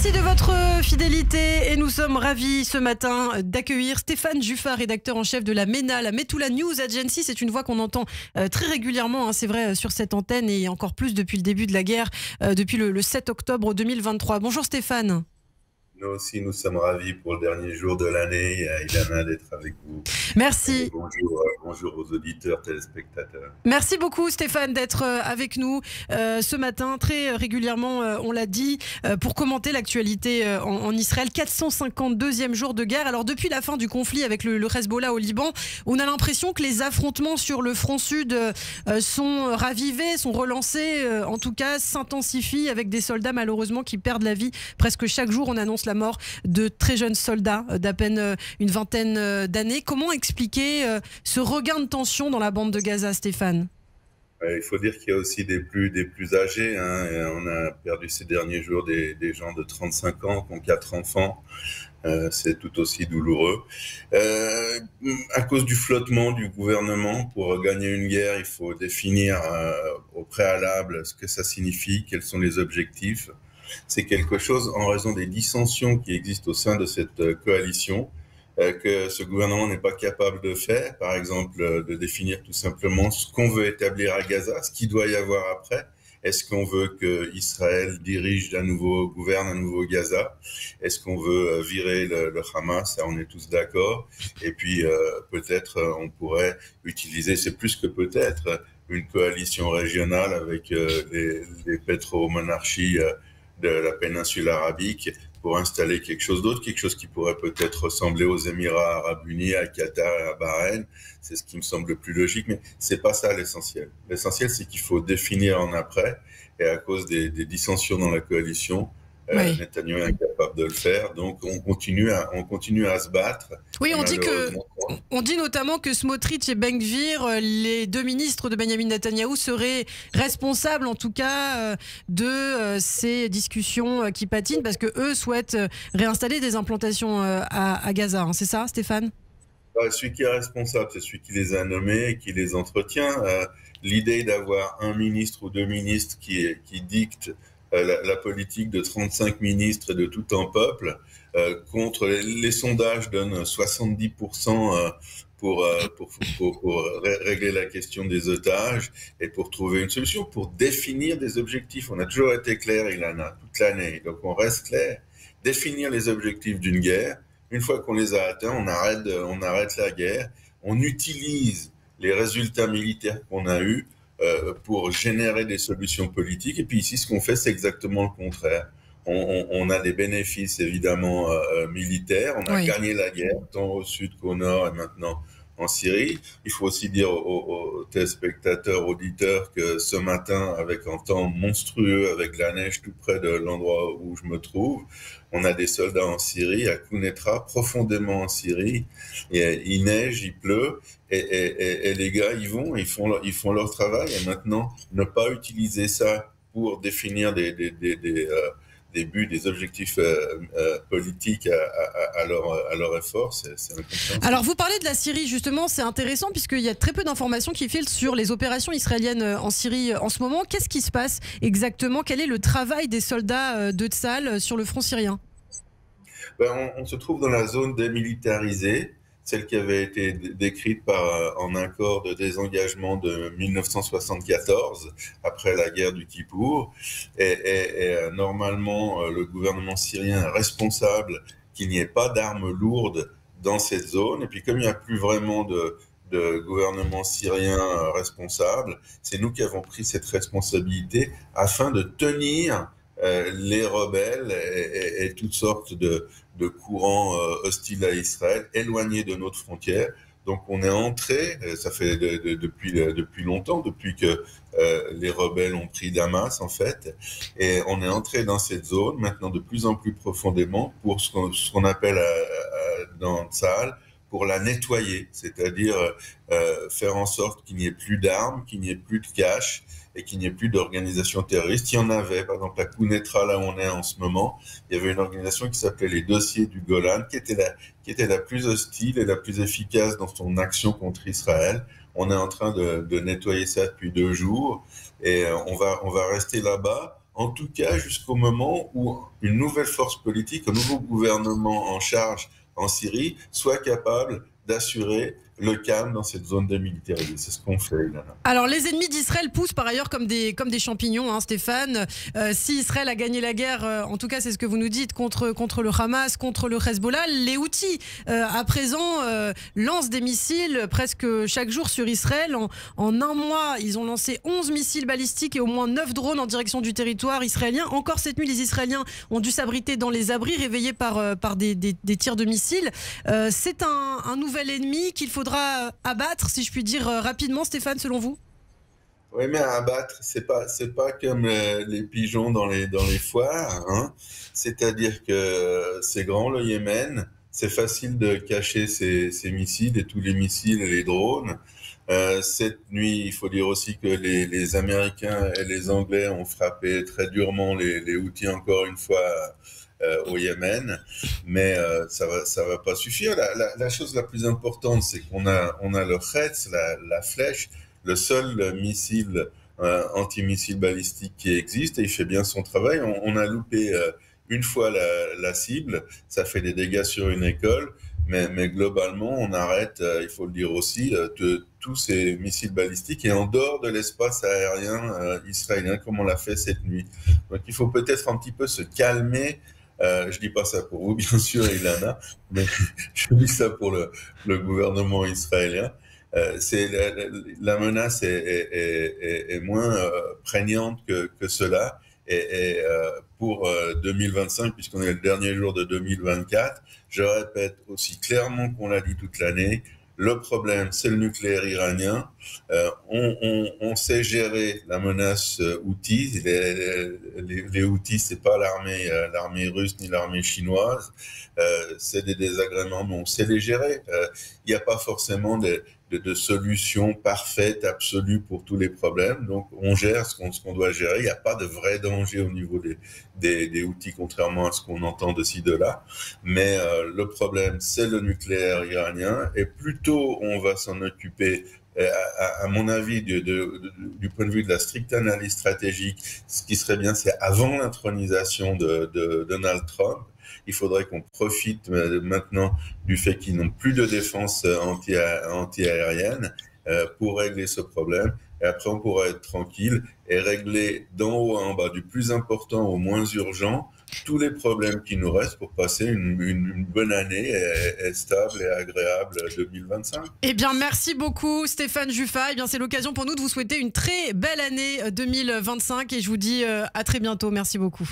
Merci de votre fidélité et nous sommes ravis ce matin d'accueillir Stéphane Juffat, rédacteur en chef de la MENA, la Metula News Agency. C'est une voix qu'on entend très régulièrement, c'est vrai, sur cette antenne et encore plus depuis le début de la guerre, depuis le 7 octobre 2023. Bonjour Stéphane. Nous aussi, nous sommes ravis pour le dernier jour de l'année, Ilana, d'être avec vous. Merci. Bonjour aux auditeurs, téléspectateurs. Merci beaucoup Stéphane d'être avec nous ce matin, très régulièrement, on l'a dit, pour commenter l'actualité en Israël. 452e jour de guerre. Alors depuis la fin du conflit avec le Hezbollah au Liban, on a l'impression que les affrontements sur le front sud sont ravivés, sont relancés, en tout cas s'intensifient avec des soldats malheureusement qui perdent la vie presque chaque jour. On annonce la mort de très jeunes soldats d'à peine une vingtaine d'années. Comment expliquer ce regain de tension dans la bande de Gaza, Stéphane? Il faut dire qu'il y a aussi des plus âgés. Et on a perdu ces derniers jours des gens de 35 ans qui ont 4 enfants. C'est tout aussi douloureux. À cause du flottement du gouvernement, pour gagner une guerre, il faut définir au préalable ce que ça signifie, quels sont les objectifs. C'est quelque chose, en raison des dissensions qui existent au sein de cette coalition, que ce gouvernement n'est pas capable de faire, par exemple de définir tout simplement ce qu'on veut établir à Gaza, ce qu'il doit y avoir après. Est-ce qu'on veut que Israël gouverne à nouveau Gaza? Est-ce qu'on veut virer le Hamas? Ça, on est tous d'accord. Et puis peut-être on pourrait utiliser, c'est plus que peut-être, une coalition régionale avec les pétromonarchies de la péninsule arabique pour installer quelque chose d'autre, quelque chose qui pourrait peut-être ressembler aux Émirats arabes unis, à Qatar et à Bahreïn. C'est ce qui me semble le plus logique, mais c'est pas ça l'essentiel. L'essentiel, c'est qu'il faut définir en après, et à cause des dissensions dans la coalition, oui. Netanyahou est incapable de le faire, donc on continue à se battre. Oui, on dit notamment que Smotrich et Ben Gvir, les deux ministres de Benjamin Netanyahou, seraient responsables en tout cas de ces discussions qui patinent, parce que eux souhaitent réinstaller des implantations à Gaza. C'est ça, Stéphane? Celui qui est responsable, c'est celui qui les a nommés et qui les entretient. L'idée d'avoir un ministre ou deux ministres qui dictent la politique de 35 ministres et de tout un peuple, contre les sondages donnent 70% pour régler la question des otages et pour trouver une solution, pour définir des objectifs. On a toujours été clair, Ilana, toute l'année, donc on reste clair. Définir les objectifs d'une guerre. Une fois qu'on les a atteints, on arrête la guerre. On utilise les résultats militaires qu'on a eus pour générer des solutions politiques. Et puis ici, ce qu'on fait, c'est exactement le contraire. On a des bénéfices, évidemment, militaires. On a gagné la guerre, tant au sud qu'au nord, et maintenant en Syrie. Il faut aussi dire aux téléspectateurs, auditeurs, que ce matin, avec un temps monstrueux, avec la neige tout près de l'endroit où je me trouve, on a des soldats en Syrie, à Kounetra, profondément en Syrie. Il neige, il pleut, et les gars, ils font leur travail. Et maintenant, ne pas utiliser ça pour définir des buts, des objectifs politiques à leur effort, c'est incompréhensible. Alors vous parlez de la Syrie, justement, c'est intéressant puisqu'il y a très peu d'informations qui filtrent sur les opérations israéliennes en Syrie en ce moment. Qu'est-ce qui se passe exactement? Quel est le travail des soldats de Tsahal sur le front syrien? On se trouve dans la zone démilitarisée, celle qui avait été décrite en accord de désengagement de 1974, après la guerre du Kippour. Et normalement, le gouvernement syrien est responsable qu'il n'y ait pas d'armes lourdes dans cette zone. Et puis comme il n'y a plus vraiment de gouvernement syrien responsable, c'est nous qui avons pris cette responsabilité afin de tenir les rebelles et toutes sortes de courants hostiles à Israël, éloignés de notre frontière. Donc on est entré, ça fait depuis longtemps, depuis que les rebelles ont pris Damas en fait, et on est entré dans cette zone maintenant de plus en plus profondément pour ce qu'on appelle dans Tsahal, pour la nettoyer, c'est-à-dire faire en sorte qu'il n'y ait plus d'armes, qu'il n'y ait plus de cash, et qu'il n'y ait plus d'organisation terroriste. Il y en avait, par exemple, à Kounetra, là où on est en ce moment, il y avait une organisation qui s'appelait les Dossiers du Golan, qui était la plus hostile et la plus efficace dans son action contre Israël. On est en train de nettoyer ça depuis 2 jours, et on va rester là-bas en tout cas jusqu'au moment où une nouvelle force politique, un nouveau gouvernement en charge en Syrie, soit capable d'assurer le calme dans cette zone démilitarisée. C'est ce qu'on fait, Ilana. Alors, les ennemis d'Israël poussent par ailleurs comme des champignons, hein, Stéphane. Si Israël a gagné la guerre, en tout cas, c'est ce que vous nous dites, contre le Hamas, contre le Hezbollah, les Houthis, à présent, lancent des missiles presque chaque jour sur Israël. En un mois, ils ont lancé 11 missiles balistiques et au moins 9 drones en direction du territoire israélien. Encore cette nuit, les Israéliens ont dû s'abriter dans les abris, réveillés par des tirs de missiles. C'est un nouvel ennemi qu'il faudra abattre, si je puis dire, rapidement, Stéphane, selon vous? Oui, mais à abattre, c'est pas comme les pigeons dans les foires, hein. C'est-à-dire que c'est grand, le Yémen. C'est facile de cacher ces missiles et tous les missiles et les drones. Cette nuit, il faut dire aussi que les Américains et les Anglais ont frappé très durement les Houthis encore une fois au Yémen, mais ça va pas suffire. La chose la plus importante, c'est qu'on a le Hetz, la flèche, le seul missile antimissile balistique qui existe, et il fait bien son travail. On a loupé une fois la cible, ça fait des dégâts sur une école, mais globalement, on arrête, il faut le dire aussi, tous ces missiles balistiques et en dehors de l'espace aérien israélien, comme on l'a fait cette nuit. Donc il faut peut-être un petit peu se calmer. Je dis pas ça pour vous, bien sûr, Ilana, mais je dis ça pour le gouvernement israélien. La menace est moins prégnante que cela. Et pour 2025, puisqu'on est le dernier jour de 2024, je répète aussi clairement qu'on l'a dit toute l'année, le problème, c'est le nucléaire iranien. On sait gérer la menace Houthi. Les Houthis, c'est pas l'armée russe ni l'armée chinoise. C'est des désagréments, mais on sait les gérer. Il n'y a pas forcément de solution parfaite, absolue pour tous les problèmes. Donc, on gère ce qu'on doit gérer. Il n'y a pas de vrai danger au niveau des Houthis, contrairement à ce qu'on entend de ci, de là. Mais le problème, c'est le nucléaire iranien. Et plus tôt on va s'en occuper, à mon avis, du point de vue de la stricte analyse stratégique, ce qui serait bien, c'est avant l'intronisation de Donald Trump. Il faudrait qu'on profite maintenant du fait qu'ils n'ont plus de défense anti-aérienne pour régler ce problème. Et après, on pourra être tranquille et régler d'en haut en bas, du plus important au moins urgent, tous les problèmes qui nous restent pour passer une bonne année et stable et agréable 2025. Eh bien, merci beaucoup Stéphane Juffa. Eh bien, c'est l'occasion pour nous de vous souhaiter une très belle année 2025 et je vous dis à très bientôt. Merci beaucoup.